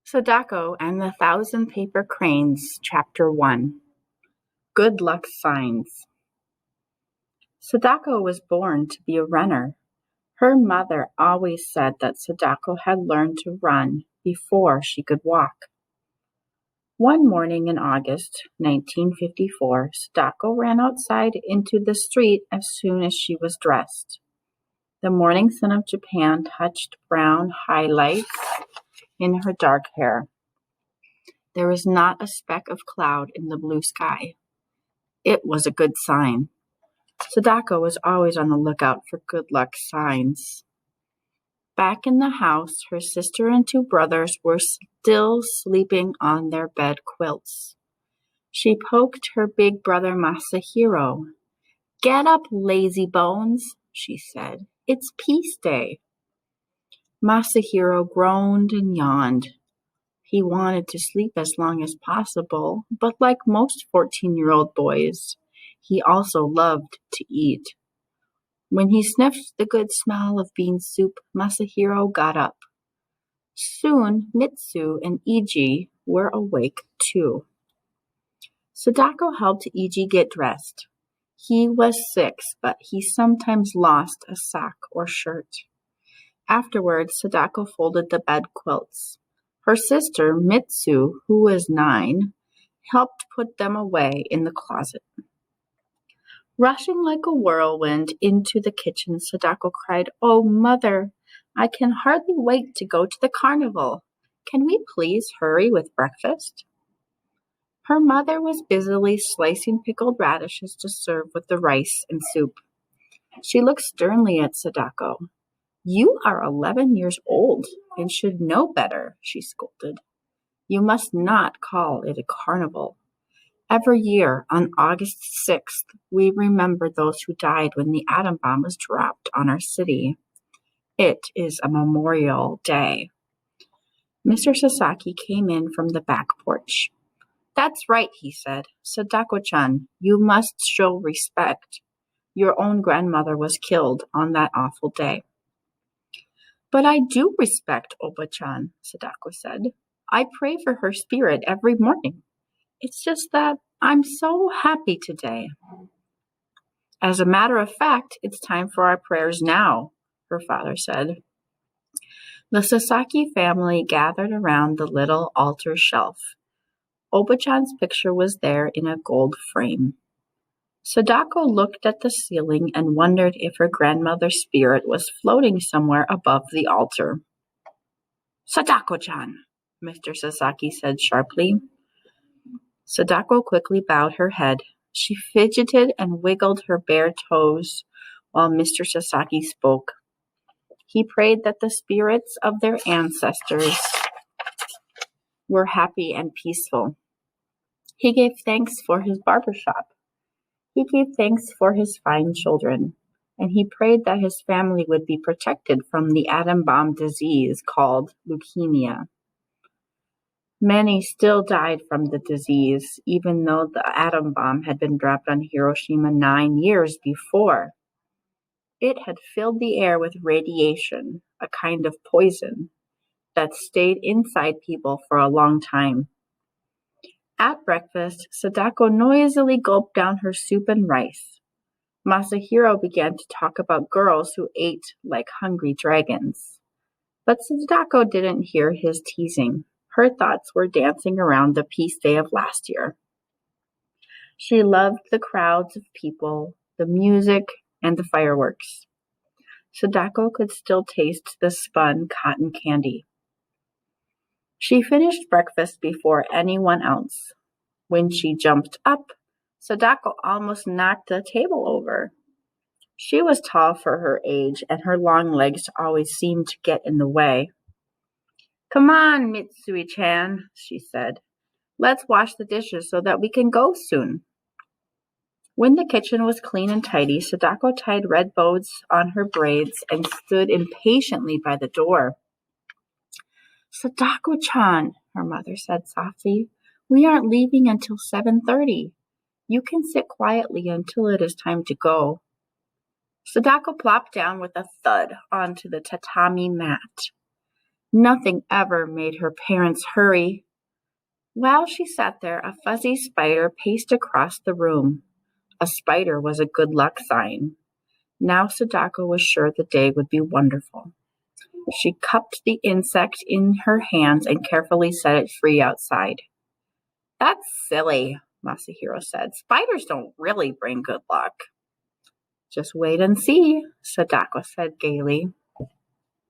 Sadako and the Thousand Paper Cranes, Chapter 1. Good Luck Signs. Sadako was born to be a runner. Her mother always said that Sadako had learned to run before she could walk. One morning in August 1954, Sadako ran outside into the street as soon as she was dressed. The morning sun of Japan touched brown highlights in her dark hair. There was not a speck of cloud in the blue sky. It was a good sign. Sadako was always on the lookout for good luck signs. Back in the house, her sister and two brothers were still sleeping on their bed quilts. She poked her big brother Masahiro. "Get up, lazy bones," she said. "It's peace day." Masahiro groaned and yawned. He wanted to sleep as long as possible, but like most 14-year-old boys, he also loved to eat. When he sniffed the good smell of bean soup, Masahiro got up. Soon, Mitsu and Iji were awake too. Sadako helped Iji get dressed. He was 6, but he sometimes lost a sock or shirt. Afterwards, Sadako folded the bed quilts. Her sister, Mitsu, who was 9, helped put them away in the closet. Rushing like a whirlwind into the kitchen, Sadako cried, "Oh, Mother, I can hardly wait to go to the carnival. Can we please hurry with breakfast?" Her mother was busily slicing pickled radishes to serve with the rice and soup. She looked sternly at Sadako. "You are 11 years old and should know better," she scolded. "You must not call it a carnival. Every year on August 6th, we remember those who died when the atom bomb was dropped on our city. It is a memorial day." Mr. Sasaki came in from the back porch. "That's right," he said. "Sadako-chan, you must show respect. Your own grandmother was killed on that awful day." "But I do respect Oba-chan," Sadako said. "I pray for her spirit every morning. It's just that I'm so happy today." "As a matter of fact, it's time for our prayers now," her father said. The Sasaki family gathered around the little altar shelf. Oba-chan's picture was there in a gold frame. Sadako looked at the ceiling and wondered if her grandmother's spirit was floating somewhere above the altar. "Sadako-chan," Mr. Sasaki said sharply. Sadako quickly bowed her head. She fidgeted and wiggled her bare toes while Mr. Sasaki spoke. He prayed that the spirits of their ancestors were happy and peaceful. He gave thanks for his barber shop. He gave thanks for his fine children, and he prayed that his family would be protected from the atom bomb disease called leukemia. Many still died from the disease, even though the atom bomb had been dropped on Hiroshima 9 years before. It had filled the air with radiation, a kind of poison, that stayed inside people for a long time. At breakfast, Sadako noisily gulped down her soup and rice. Masahiro began to talk about girls who ate like hungry dragons. But Sadako didn't hear his teasing. Her thoughts were dancing around the peace day of last year. She loved the crowds of people, the music, and the fireworks. Sadako could still taste the spun cotton candy. She finished breakfast before anyone else. When she jumped up, Sadako almost knocked the table over. She was tall for her age, and her long legs always seemed to get in the way. "Come on, Mitsui-chan," she said. "Let's wash the dishes so that we can go soon." When the kitchen was clean and tidy, Sadako tied red bows on her braids and stood impatiently by the door. "Sadako-chan," her mother said softly, "we aren't leaving until 7:30. You can sit quietly until it is time to go." Sadako plopped down with a thud onto the tatami mat. Nothing ever made her parents hurry. While she sat there, a fuzzy spider paced across the room. A spider was a good luck sign. Now Sadako was sure the day would be wonderful. She cupped the insect in her hands and carefully set it free outside. That's silly, Masahiro said. Spiders don't really bring good luck. Just wait and see, Sadako said gaily.